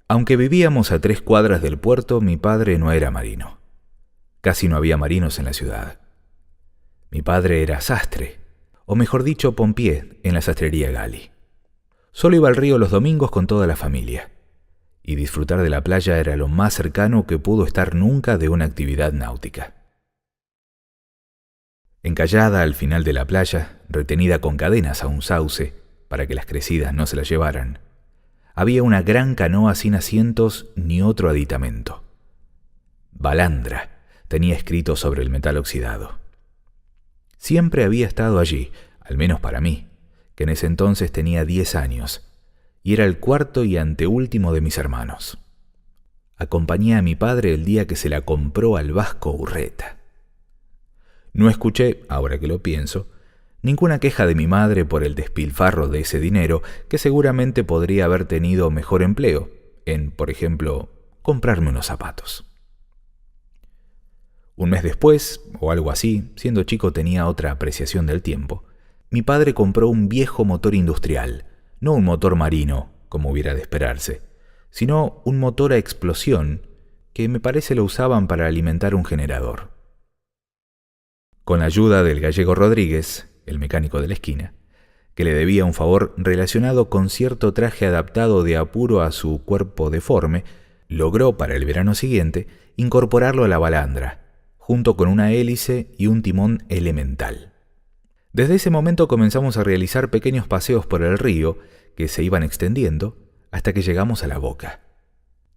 Aunque vivíamos a 3 cuadras del puerto, mi padre no era marino. Casi no había marinos en la ciudad. Mi padre era sastre, o mejor dicho, pompié en la sastrería Gali. Solo iba al río los domingos con toda la familia, y disfrutar de la playa era lo más cercano que pudo estar nunca de una actividad náutica. Encallada al final de la playa, retenida con cadenas a un sauce para que las crecidas no se la llevaran, había una gran canoa sin asientos ni otro aditamento. Balandra tenía escrito sobre el metal oxidado. Siempre había estado allí, al menos para mí, que en ese entonces tenía 10 años, y era el cuarto y anteúltimo de mis hermanos. Acompañé a mi padre el día que se la compró al vasco Urreta. No escuché, ahora que lo pienso, ninguna queja de mi madre por el despilfarro de ese dinero, que seguramente podría haber tenido mejor empleo en, por ejemplo, comprarme unos zapatos. Un mes después, o algo así, siendo chico tenía otra apreciación del tiempo, mi padre compró un viejo motor industrial, no un motor marino, como hubiera de esperarse, sino un motor a explosión que me parece lo usaban para alimentar un generador. Con la ayuda del gallego Rodríguez, el mecánico de la esquina, que le debía un favor relacionado con cierto traje adaptado de apuro a su cuerpo deforme, logró para el verano siguiente incorporarlo a la balandra, junto con una hélice y un timón elemental. Desde ese momento comenzamos a realizar pequeños paseos por el río que se iban extendiendo hasta que llegamos a la boca.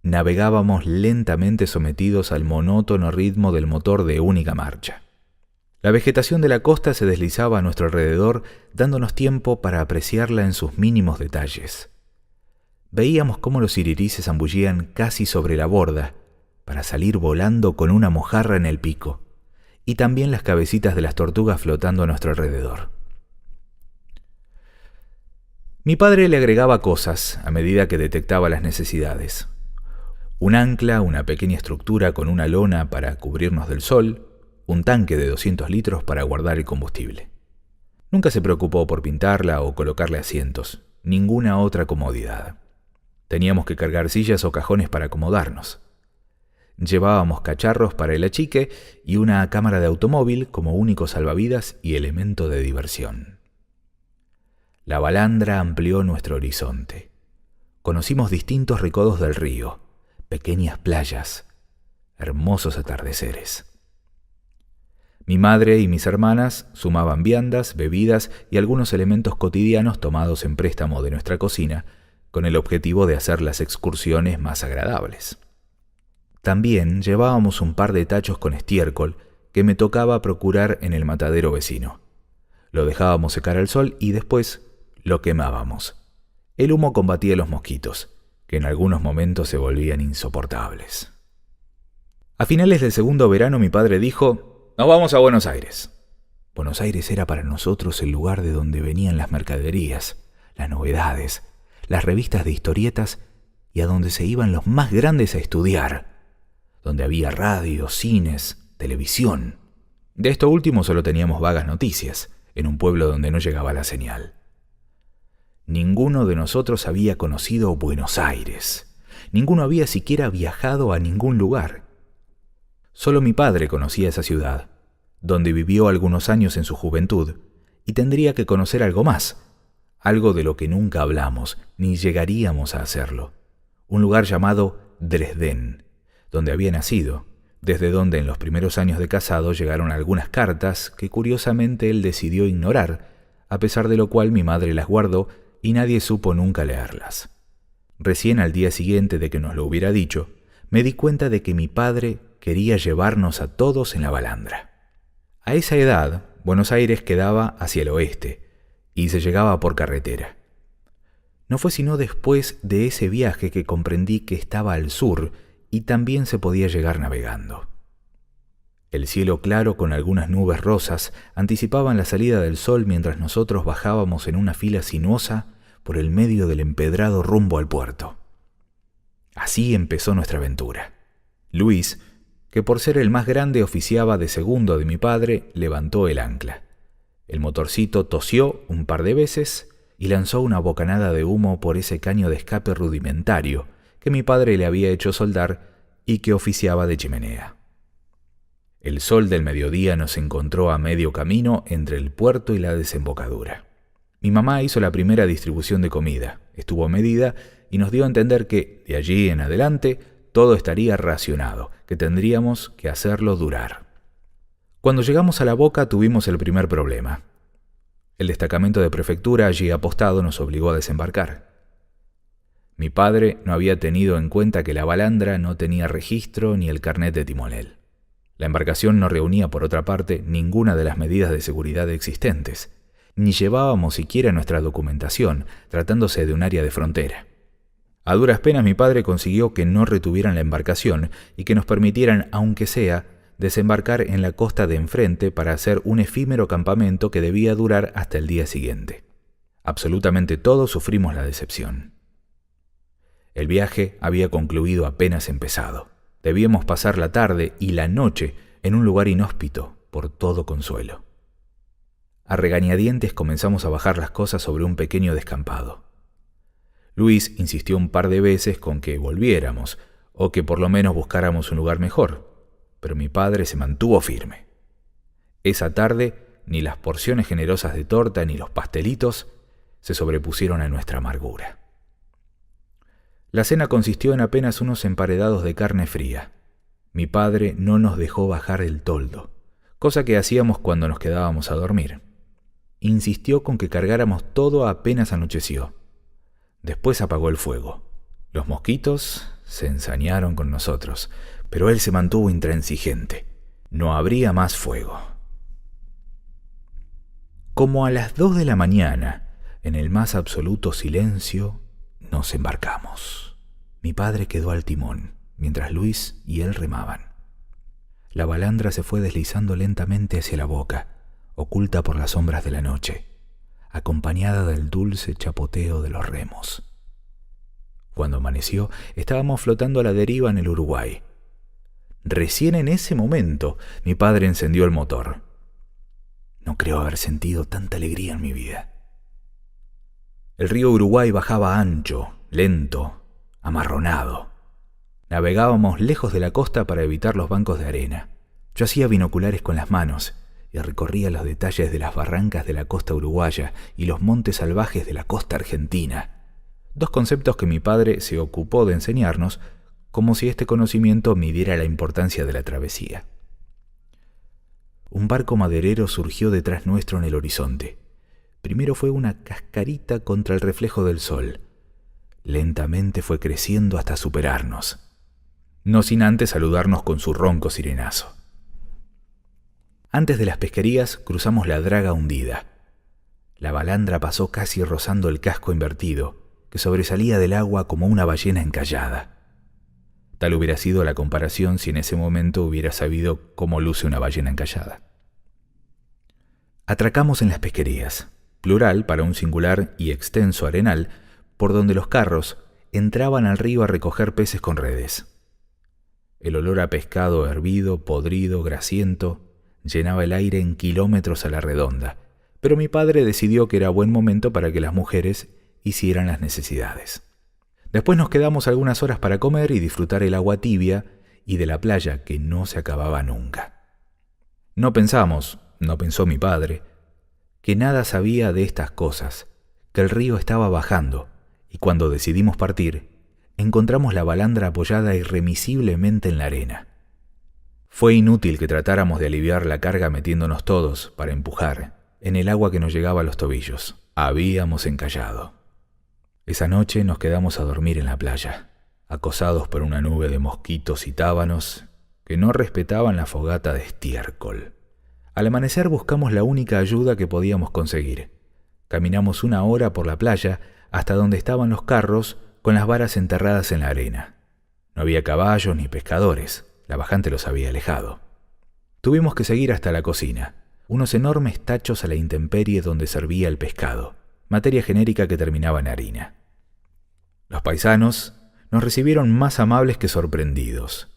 Navegábamos lentamente sometidos al monótono ritmo del motor de única marcha. La vegetación de la costa se deslizaba a nuestro alrededor, dándonos tiempo para apreciarla en sus mínimos detalles. Veíamos cómo los sirirí se zambullían casi sobre la borda para salir volando con una mojarra en el pico, y también las cabecitas de las tortugas flotando a nuestro alrededor. Mi padre le agregaba cosas a medida que detectaba las necesidades. Un ancla, una pequeña estructura con una lona para cubrirnos del sol, un tanque de 200 litros para guardar el combustible. Nunca se preocupó por pintarla o colocarle asientos, ninguna otra comodidad. Teníamos que cargar sillas o cajones para acomodarnos. Llevábamos cacharros para el achique y una cámara de automóvil como único salvavidas y elemento de diversión. La balandra amplió nuestro horizonte. Conocimos distintos recodos del río, pequeñas playas, hermosos atardeceres. Mi madre y mis hermanas sumaban viandas, bebidas y algunos elementos cotidianos tomados en préstamo de nuestra cocina, con el objetivo de hacer las excursiones más agradables. También llevábamos un par de tachos con estiércol que me tocaba procurar en el matadero vecino. Lo dejábamos secar al sol y después lo quemábamos. El humo combatía los mosquitos, que en algunos momentos se volvían insoportables. A finales del segundo verano mi padre dijo: «Nos vamos a Buenos Aires». Buenos Aires era para nosotros el lugar de donde venían las mercaderías, las novedades, las revistas de historietas y a donde se iban los más grandes a estudiar, donde había radio, cines, televisión. De esto último solo teníamos vagas noticias, en un pueblo donde no llegaba la señal. Ninguno de nosotros había conocido Buenos Aires. Ninguno había siquiera viajado a ningún lugar. Solo mi padre conocía esa ciudad, donde vivió algunos años en su juventud, y tendría que conocer algo más, algo de lo que nunca hablamos, ni llegaríamos a hacerlo. Un lugar llamado Dresden, donde había nacido, desde donde en los primeros años de casado llegaron algunas cartas que curiosamente él decidió ignorar, a pesar de lo cual mi madre las guardó y nadie supo nunca leerlas. Recién al día siguiente de que nos lo hubiera dicho, me di cuenta de que mi padre quería llevarnos a todos en la balandra. A esa edad, Buenos Aires quedaba hacia el oeste y se llegaba por carretera. No fue sino después de ese viaje que comprendí que estaba al sur y también se podía llegar navegando. El cielo claro con algunas nubes rosas anticipaban la salida del sol mientras nosotros bajábamos en una fila sinuosa por el medio del empedrado rumbo al puerto. Así empezó nuestra aventura. Luis, que por ser el más grande oficiaba de segundo de mi padre, levantó el ancla. El motorcito tosió un par de veces y lanzó una bocanada de humo por ese caño de escape rudimentario que mi padre le había hecho soldar y que oficiaba de chimenea. El sol del mediodía nos encontró a medio camino entre el puerto y la desembocadura. Mi mamá hizo la primera distribución de comida, estuvo medida y nos dio a entender que, de allí en adelante, todo estaría racionado, que tendríamos que hacerlo durar. Cuando llegamos a la boca tuvimos el primer problema. El destacamento de prefectura allí apostado nos obligó a desembarcar. Mi padre no había tenido en cuenta que la balandra no tenía registro ni el carnet de timonel. La embarcación no reunía, por otra parte, ninguna de las medidas de seguridad existentes, ni llevábamos siquiera nuestra documentación, tratándose de un área de frontera. A duras penas mi padre consiguió que no retuvieran la embarcación y que nos permitieran, aunque sea, desembarcar en la costa de enfrente para hacer un efímero campamento que debía durar hasta el día siguiente. Absolutamente todos sufrimos la decepción. El viaje había concluido apenas empezado. Debíamos pasar la tarde y la noche en un lugar inhóspito, por todo consuelo. A regañadientes comenzamos a bajar las cosas sobre un pequeño descampado. Luis insistió un par de veces con que volviéramos, o que por lo menos buscáramos un lugar mejor, pero mi padre se mantuvo firme. Esa tarde, ni las porciones generosas de torta ni los pastelitos se sobrepusieron a nuestra amargura. La cena consistió en apenas unos emparedados de carne fría. Mi padre no nos dejó bajar el toldo, cosa que hacíamos cuando nos quedábamos a dormir. Insistió con que cargáramos todo apenas anocheció. Después apagó el fuego. Los mosquitos se ensañaron con nosotros, pero él se mantuvo intransigente. No habría más fuego. Como a las 2 de la mañana, en el más absoluto silencio, nos embarcamos. Mi padre quedó al timón, mientras Luis y él remaban. La balandra se fue deslizando lentamente hacia la boca, oculta por las sombras de la noche, acompañada del dulce chapoteo de los remos. Cuando amaneció, estábamos flotando a la deriva en el Uruguay. Recién en ese momento, mi padre encendió el motor. No creo haber sentido tanta alegría en mi vida. El río Uruguay bajaba ancho, lento, amarronado. Navegábamos lejos de la costa para evitar los bancos de arena. Yo hacía binoculares con las manos y recorría los detalles de las barrancas de la costa uruguaya y los montes salvajes de la costa argentina. Dos conceptos que mi padre se ocupó de enseñarnos, como si este conocimiento midiera la importancia de la travesía. Un barco maderero surgió detrás nuestro en el horizonte. Primero fue una cascarita contra el reflejo del sol. Lentamente fue creciendo hasta superarnos, no sin antes saludarnos con su ronco sirenazo. Antes de las pesquerías cruzamos la draga hundida. La balandra pasó casi rozando el casco invertido, que sobresalía del agua como una ballena encallada. Tal hubiera sido la comparación si en ese momento hubiera sabido cómo luce una ballena encallada. Atracamos en las pesquerías, plural para un singular y extenso arenal, por donde los carros entraban al río a recoger peces con redes. El olor a pescado hervido, podrido, grasiento, llenaba el aire en kilómetros a la redonda, pero mi padre decidió que era buen momento para que las mujeres hicieran las necesidades. Después nos quedamos algunas horas para comer y disfrutar el agua tibia y de la playa que no se acababa nunca. No pensó mi padre, que nada sabía de estas cosas, que el río estaba bajando, y cuando decidimos partir, encontramos la balandra apoyada irremisiblemente en la arena. Fue inútil que tratáramos de aliviar la carga metiéndonos todos, para empujar, en el agua que nos llegaba a los tobillos. Habíamos encallado. Esa noche nos quedamos a dormir en la playa, acosados por una nube de mosquitos y tábanos que no respetaban la fogata de estiércol. Al amanecer buscamos la única ayuda que podíamos conseguir. Caminamos 1 hora por la playa hasta donde estaban los carros con las varas enterradas en la arena. No había caballos ni pescadores, la bajante los había alejado. Tuvimos que seguir hasta la cocina, unos enormes tachos a la intemperie donde servía el pescado, materia genérica que terminaba en harina. Los paisanos nos recibieron más amables que sorprendidos,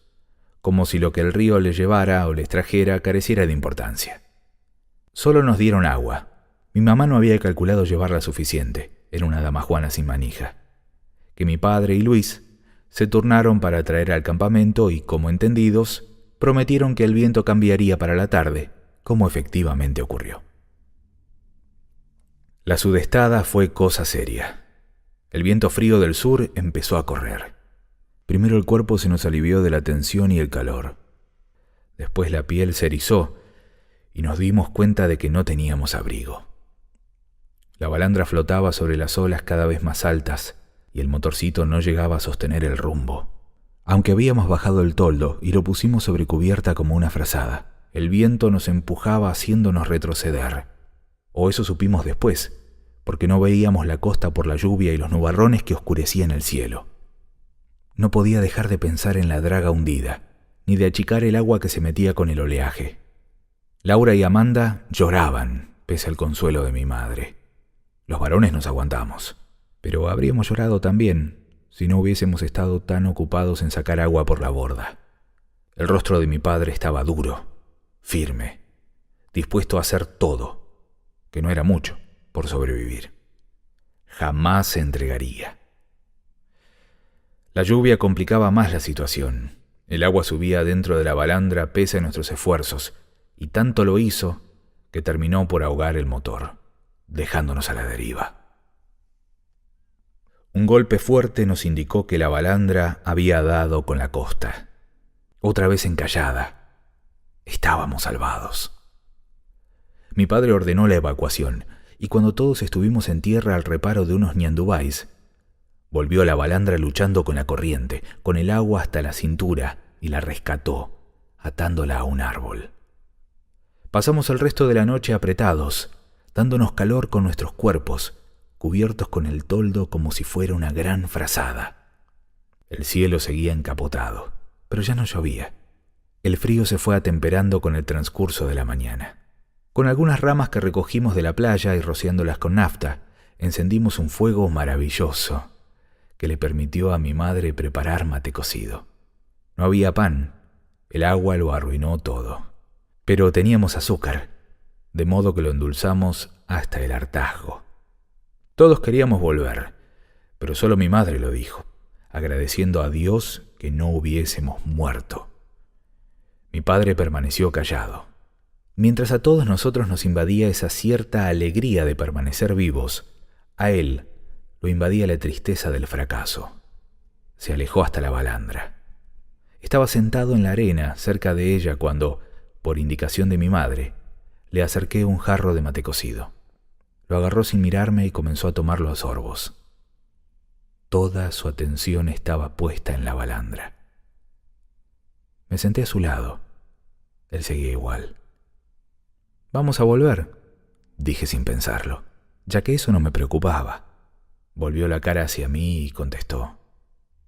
como si lo que el río les llevara o les trajera careciera de importancia. Solo nos dieron agua. Mi mamá no había calculado llevarla suficiente, era una dama juana sin manija. Que mi padre y Luis Se turnaron para traer al campamento y, como entendidos, prometieron que el viento cambiaría para la tarde, como efectivamente ocurrió. La sudestada fue cosa seria. El viento frío del sur empezó a correr. Primero el cuerpo se nos alivió de la tensión y el calor. Después la piel se erizó y nos dimos cuenta de que no teníamos abrigo. La balandra flotaba sobre las olas cada vez más altas y el motorcito no llegaba a sostener el rumbo. Aunque habíamos bajado el toldo y lo pusimos sobre cubierta como una frazada, el viento nos empujaba haciéndonos retroceder. O eso supimos después, porque no veíamos la costa por la lluvia y los nubarrones que oscurecían el cielo. No podía dejar de pensar en la draga hundida, ni de achicar el agua que se metía con el oleaje. Laura y Amanda lloraban, pese al consuelo de mi madre. Los varones nos aguantamos, pero habríamos llorado también si no hubiésemos estado tan ocupados en sacar agua por la borda. El rostro de mi padre estaba duro, firme, dispuesto a hacer todo, que no era mucho, por sobrevivir. Jamás se entregaría. La lluvia complicaba más la situación. El agua subía dentro de la balandra pese a nuestros esfuerzos, y tanto lo hizo que terminó por ahogar el motor, dejándonos a la deriva. Un golpe fuerte nos indicó que la balandra había dado con la costa. Otra vez encallada. Estábamos salvados. Mi padre ordenó la evacuación, y cuando todos estuvimos en tierra al reparo de unos ñandubáis, volvió la balandra luchando con la corriente, con el agua hasta la cintura, y la rescató, atándola a un árbol. Pasamos el resto de la noche apretados, dándonos calor con nuestros cuerpos, cubiertos con el toldo como si fuera una gran frazada. El cielo seguía encapotado, pero ya no llovía. El frío se fue atemperando con el transcurso de la mañana. Con algunas ramas que recogimos de la playa y rociándolas con nafta, encendimos un fuego maravilloso que le permitió a mi madre preparar mate cocido. No había pan, el agua lo arruinó todo, pero teníamos azúcar, de modo que lo endulzamos hasta el hartazgo. Todos queríamos volver, pero solo mi madre lo dijo, agradeciendo a Dios que no hubiésemos muerto. Mi padre permaneció callado. Mientras a todos nosotros nos invadía esa cierta alegría de permanecer vivos, a él lo invadía la tristeza del fracaso. Se alejó hasta la balandra. Estaba sentado en la arena cerca de ella cuando, por indicación de mi madre, le acerqué un jarro de mate cocido. Lo agarró sin mirarme y comenzó a tomarlo a sorbos. Toda su atención estaba puesta en la balandra. Me senté a su lado. Él seguía igual. «Vamos a volver», dije sin pensarlo, ya que eso no me preocupaba. Volvió la cara hacia mí y contestó: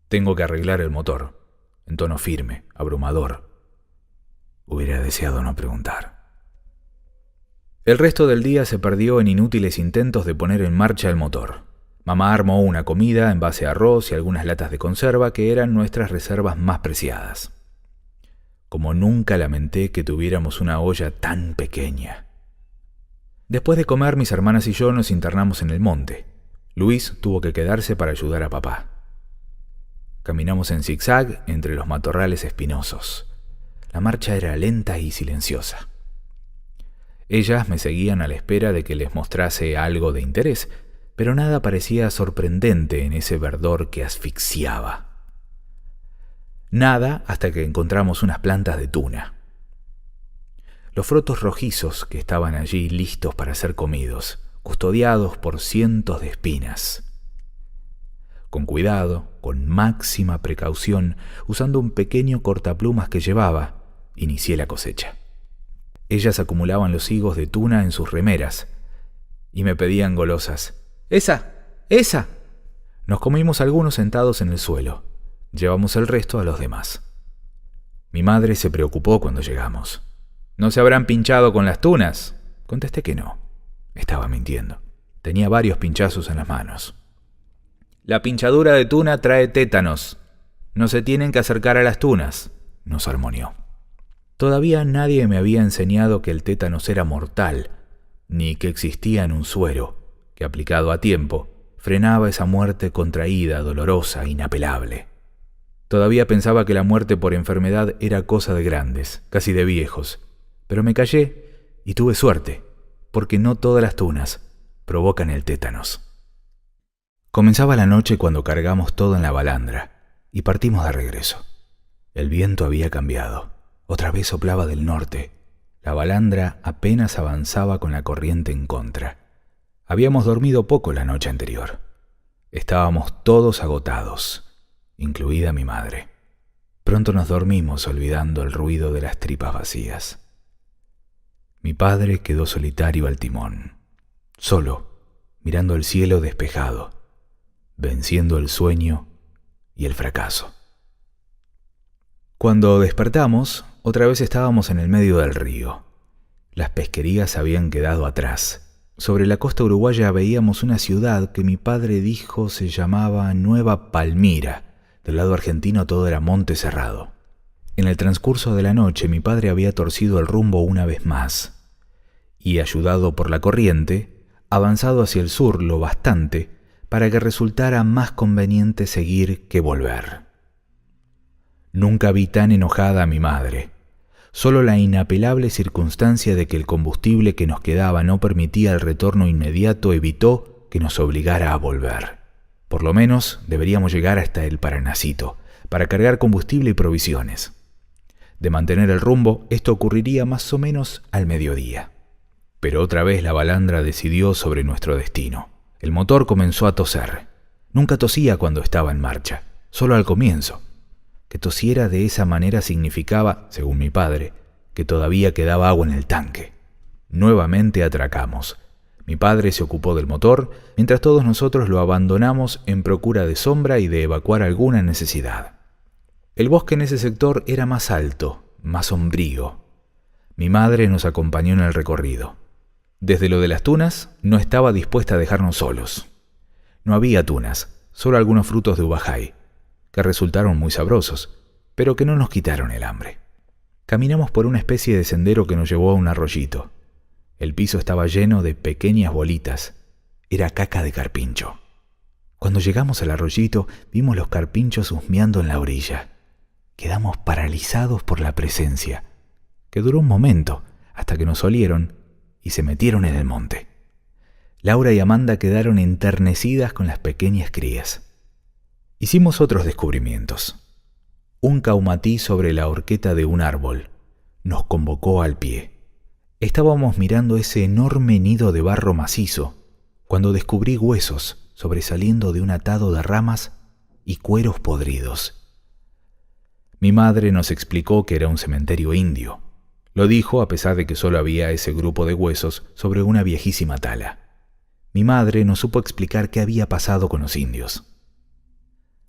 «Tengo que arreglar el motor», en tono firme, abrumador. Hubiera deseado no preguntar. El resto del día se perdió en inútiles intentos de poner en marcha el motor. Mamá armó una comida en base a arroz y algunas latas de conserva que eran nuestras reservas más preciadas. Como nunca lamenté que tuviéramos una olla tan pequeña. Después de comer, mis hermanas y yo nos internamos en el monte. Luis tuvo que quedarse para ayudar a papá. Caminamos en zigzag entre los matorrales espinosos. La marcha era lenta y silenciosa. Ellas me seguían a la espera de que les mostrase algo de interés, pero nada parecía sorprendente en ese verdor que asfixiaba. Nada hasta que encontramos unas plantas de tuna. Los frutos rojizos que estaban allí listos para ser comidos, custodiados por cientos de espinas. Con cuidado, con máxima precaución, usando un pequeño cortaplumas que llevaba, inicié la cosecha. Ellas acumulaban los higos de tuna en sus remeras y me pedían golosas: ¡Esa! ¡Esa! Nos comimos algunos sentados en el suelo. Llevamos el resto a los demás. Mi madre se preocupó cuando llegamos. «¿No se habrán pinchado con las tunas?», contesté que no. Estaba mintiendo. Tenía varios pinchazos en las manos. «La pinchadura de tuna trae tétanos. No se tienen que acercar a las tunas», nos armonió. Todavía nadie me había enseñado que el tétanos era mortal, ni que existía en un suero, que aplicado a tiempo, frenaba esa muerte contraída, dolorosa, inapelable. Todavía pensaba que la muerte por enfermedad era cosa de grandes, casi de viejos, pero me callé y tuve suerte, porque no todas las tunas provocan el tétanos. Comenzaba la noche cuando cargamos todo en la balandra y partimos de regreso. El viento había cambiado, otra vez soplaba del norte. La balandra apenas avanzaba con la corriente en contra. Habíamos dormido poco la noche anterior. Estábamos todos agotados, incluida mi madre. Pronto nos dormimos olvidando el ruido de las tripas vacías. Mi padre quedó solitario al timón, solo, mirando el cielo despejado, venciendo el sueño y el fracaso. Cuando despertamos, otra vez estábamos en el medio del río. Las pesquerías habían quedado atrás. Sobre la costa uruguaya veíamos una ciudad que mi padre dijo se llamaba Nueva Palmira. Del lado argentino todo era monte cerrado. En el transcurso de la noche mi padre había torcido el rumbo una vez más y, ayudado por la corriente, avanzado hacia el sur lo bastante para que resultara más conveniente seguir que volver. Nunca vi tan enojada a mi madre. Solo la inapelable circunstancia de que el combustible que nos quedaba no permitía el retorno inmediato evitó que nos obligara a volver. Por lo menos deberíamos llegar hasta el Paranacito para cargar combustible y provisiones. De mantener el rumbo, esto ocurriría más o menos al mediodía. Pero otra vez la balandra decidió sobre nuestro destino. El motor comenzó a toser. Nunca tosía cuando estaba en marcha, solo al comienzo. Que tosiera de esa manera significaba, según mi padre, que todavía quedaba agua en el tanque. Nuevamente atracamos. Mi padre se ocupó del motor, mientras todos nosotros lo abandonamos en procura de sombra y de evacuar alguna necesidad. El bosque en ese sector era más alto, más sombrío. Mi madre nos acompañó en el recorrido. Desde lo de las tunas, no estaba dispuesta a dejarnos solos. No había tunas, solo algunos frutos de ubajay, que resultaron muy sabrosos, pero que no nos quitaron el hambre. Caminamos por una especie de sendero que nos llevó a un arroyito. El piso estaba lleno de pequeñas bolitas. Era caca de carpincho. Cuando llegamos al arroyito, vimos los carpinchos husmeando en la orilla. Quedamos paralizados por la presencia, que duró un momento, hasta que nos olieron y se metieron en el monte. Laura y Amanda quedaron enternecidas con las pequeñas crías. Hicimos otros descubrimientos. Un caumatí sobre la horqueta de un árbol nos convocó al pie. Estábamos mirando ese enorme nido de barro macizo cuando descubrí huesos sobresaliendo de un atado de ramas y cueros podridos. Mi madre nos explicó que era un cementerio indio. Lo dijo a pesar de que solo había ese grupo de huesos sobre una viejísima tala. Mi madre no supo explicar qué había pasado con los indios.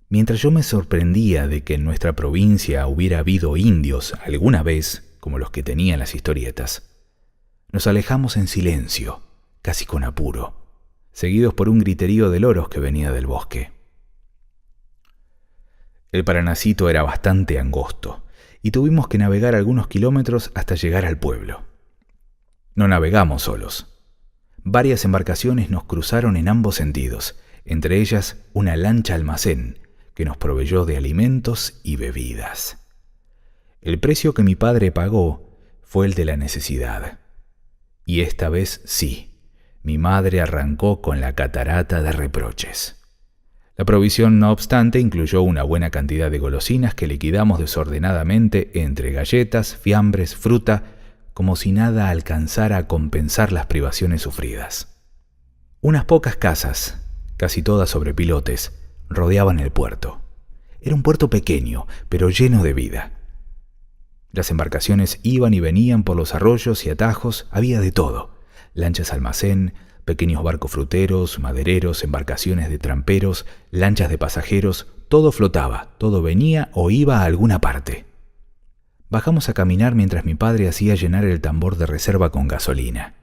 Mientras yo me sorprendía de que en nuestra provincia hubiera habido indios alguna vez, como los que tenían las historietas, nos alejamos en silencio, casi con apuro, seguidos por un griterío de loros que venía del bosque. El Paranacito era bastante angosto y tuvimos que navegar algunos kilómetros hasta llegar al pueblo. No navegamos solos. Varias embarcaciones nos cruzaron en ambos sentidos, entre ellas una lancha almacén que nos proveyó de alimentos y bebidas. El precio que mi padre pagó fue el de la necesidad. Y esta vez sí, mi madre arrancó con la catarata de reproches. La provisión, no obstante, incluyó una buena cantidad de golosinas que liquidamos desordenadamente entre galletas, fiambres, fruta, como si nada alcanzara a compensar las privaciones sufridas. Unas pocas casas, casi todas sobre pilotes, rodeaban el puerto. Era un puerto pequeño, pero lleno de vida. Las embarcaciones iban y venían por los arroyos y atajos, había de todo. Lanchas almacén, pequeños barcos fruteros, madereros, embarcaciones de tramperos, lanchas de pasajeros, todo flotaba, todo venía o iba a alguna parte. Bajamos a caminar mientras mi padre hacía llenar el tambor de reserva con gasolina.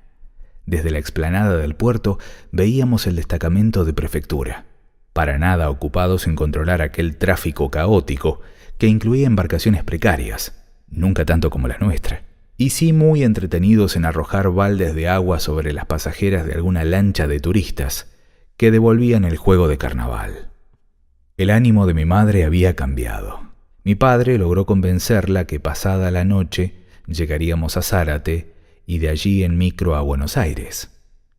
Desde la explanada del puerto veíamos el destacamento de prefectura, para nada ocupados en controlar aquel tráfico caótico que incluía embarcaciones precarias, nunca tanto como la nuestra, y sí muy entretenidos en arrojar baldes de agua sobre las pasajeras de alguna lancha de turistas que devolvían el juego de carnaval. El ánimo de mi madre había cambiado. Mi padre logró convencerla que pasada la noche llegaríamos a Zárate y de allí en micro a Buenos Aires.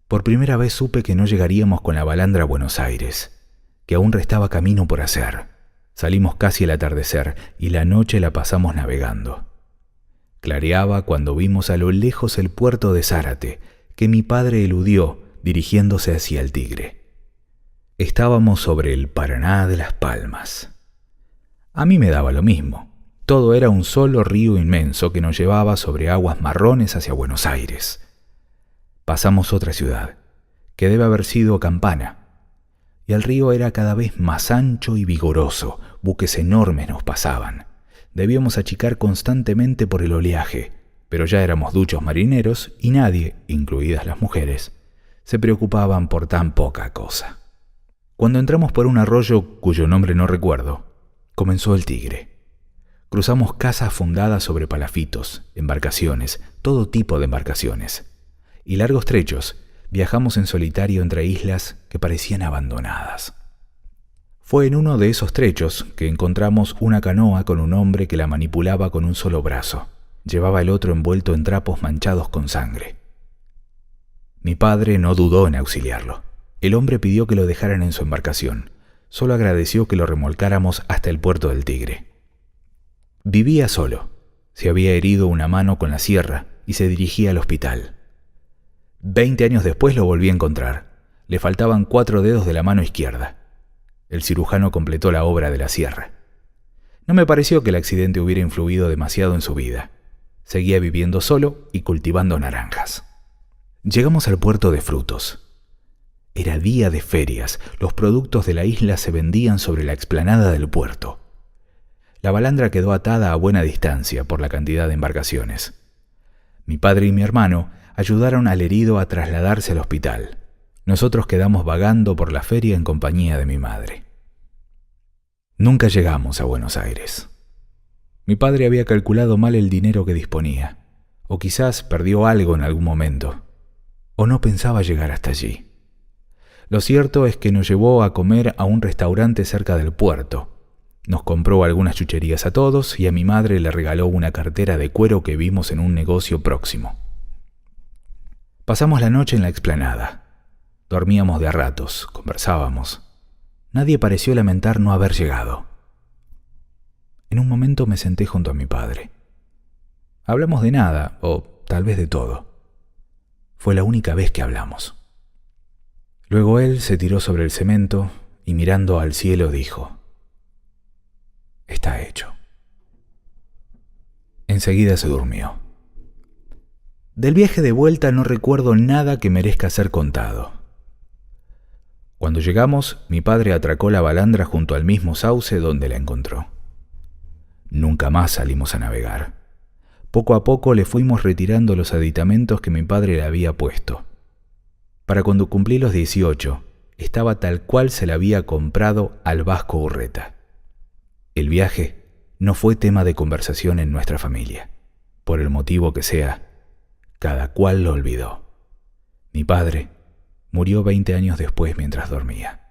Por primera vez supe que no llegaríamos con la balandra a Buenos Aires, que aún restaba camino por hacer. Salimos casi al atardecer y la noche la pasamos navegando. Clareaba cuando vimos a lo lejos el puerto de Zárate, que mi padre eludió dirigiéndose hacia el Tigre. Estábamos sobre el Paraná de Las Palmas. A mí me daba lo mismo. Todo era un solo río inmenso que nos llevaba sobre aguas marrones hacia Buenos Aires. Pasamos otra ciudad, que debe haber sido Campana, y el río era cada vez más ancho y vigoroso. Buques enormes nos pasaban. Debíamos achicar constantemente por el oleaje, pero ya éramos duchos marineros y nadie, incluidas las mujeres, se preocupaban por tan poca cosa. Cuando entramos por un arroyo cuyo nombre no recuerdo, comenzó el Tigre. Cruzamos casas fundadas sobre palafitos, embarcaciones, todo tipo de embarcaciones, y largos trechos viajamos en solitario entre islas que parecían abandonadas. Fue en uno de esos trechos que encontramos una canoa con un hombre que la manipulaba con un solo brazo. Llevaba el otro envuelto en trapos manchados con sangre. Mi padre no dudó en auxiliarlo. El hombre pidió que lo dejaran en su embarcación. Solo agradeció que lo remolcáramos hasta el puerto del Tigre. Vivía solo. Se había herido una mano con la sierra y se dirigía al hospital. 20 años después lo volví a encontrar. Le faltaban 4 dedos de la mano izquierda. El cirujano completó la obra de la sierra. No me pareció que el accidente hubiera influido demasiado en su vida. Seguía viviendo solo y cultivando naranjas. Llegamos al puerto de Frutos. Era día de ferias. Los productos de la isla se vendían sobre la explanada del puerto. La balandra quedó atada a buena distancia por la cantidad de embarcaciones. Mi padre y mi hermano ayudaron al herido a trasladarse al hospital. Nosotros quedamos vagando por la feria en compañía de mi madre. Nunca llegamos a Buenos Aires. Mi padre había calculado mal el dinero que disponía, o quizás perdió algo en algún momento, o no pensaba llegar hasta allí. Lo cierto es que nos llevó a comer a un restaurante cerca del puerto. Nos compró algunas chucherías a todos y a mi madre le regaló una cartera de cuero que vimos en un negocio próximo. Pasamos la noche en la explanada. Dormíamos de a ratos, conversábamos. Nadie pareció lamentar no haber llegado. En un momento me senté junto a mi padre. Hablamos de nada, o tal vez de todo. Fue la única vez que hablamos. Luego él se tiró sobre el cemento y mirando al cielo dijo: «Está hecho». Enseguida se durmió. Del viaje de vuelta no recuerdo nada que merezca ser contado. Cuando llegamos, mi padre atracó la balandra junto al mismo sauce donde la encontró. Nunca más salimos a navegar. Poco a poco le fuimos retirando los aditamentos que mi padre le había puesto. Para cuando cumplí los 18, estaba tal cual se la había comprado al Vasco Urreta. El viaje no fue tema de conversación en nuestra familia. Por el motivo que sea, cada cual lo olvidó. Mi padre murió 20 años después mientras dormía.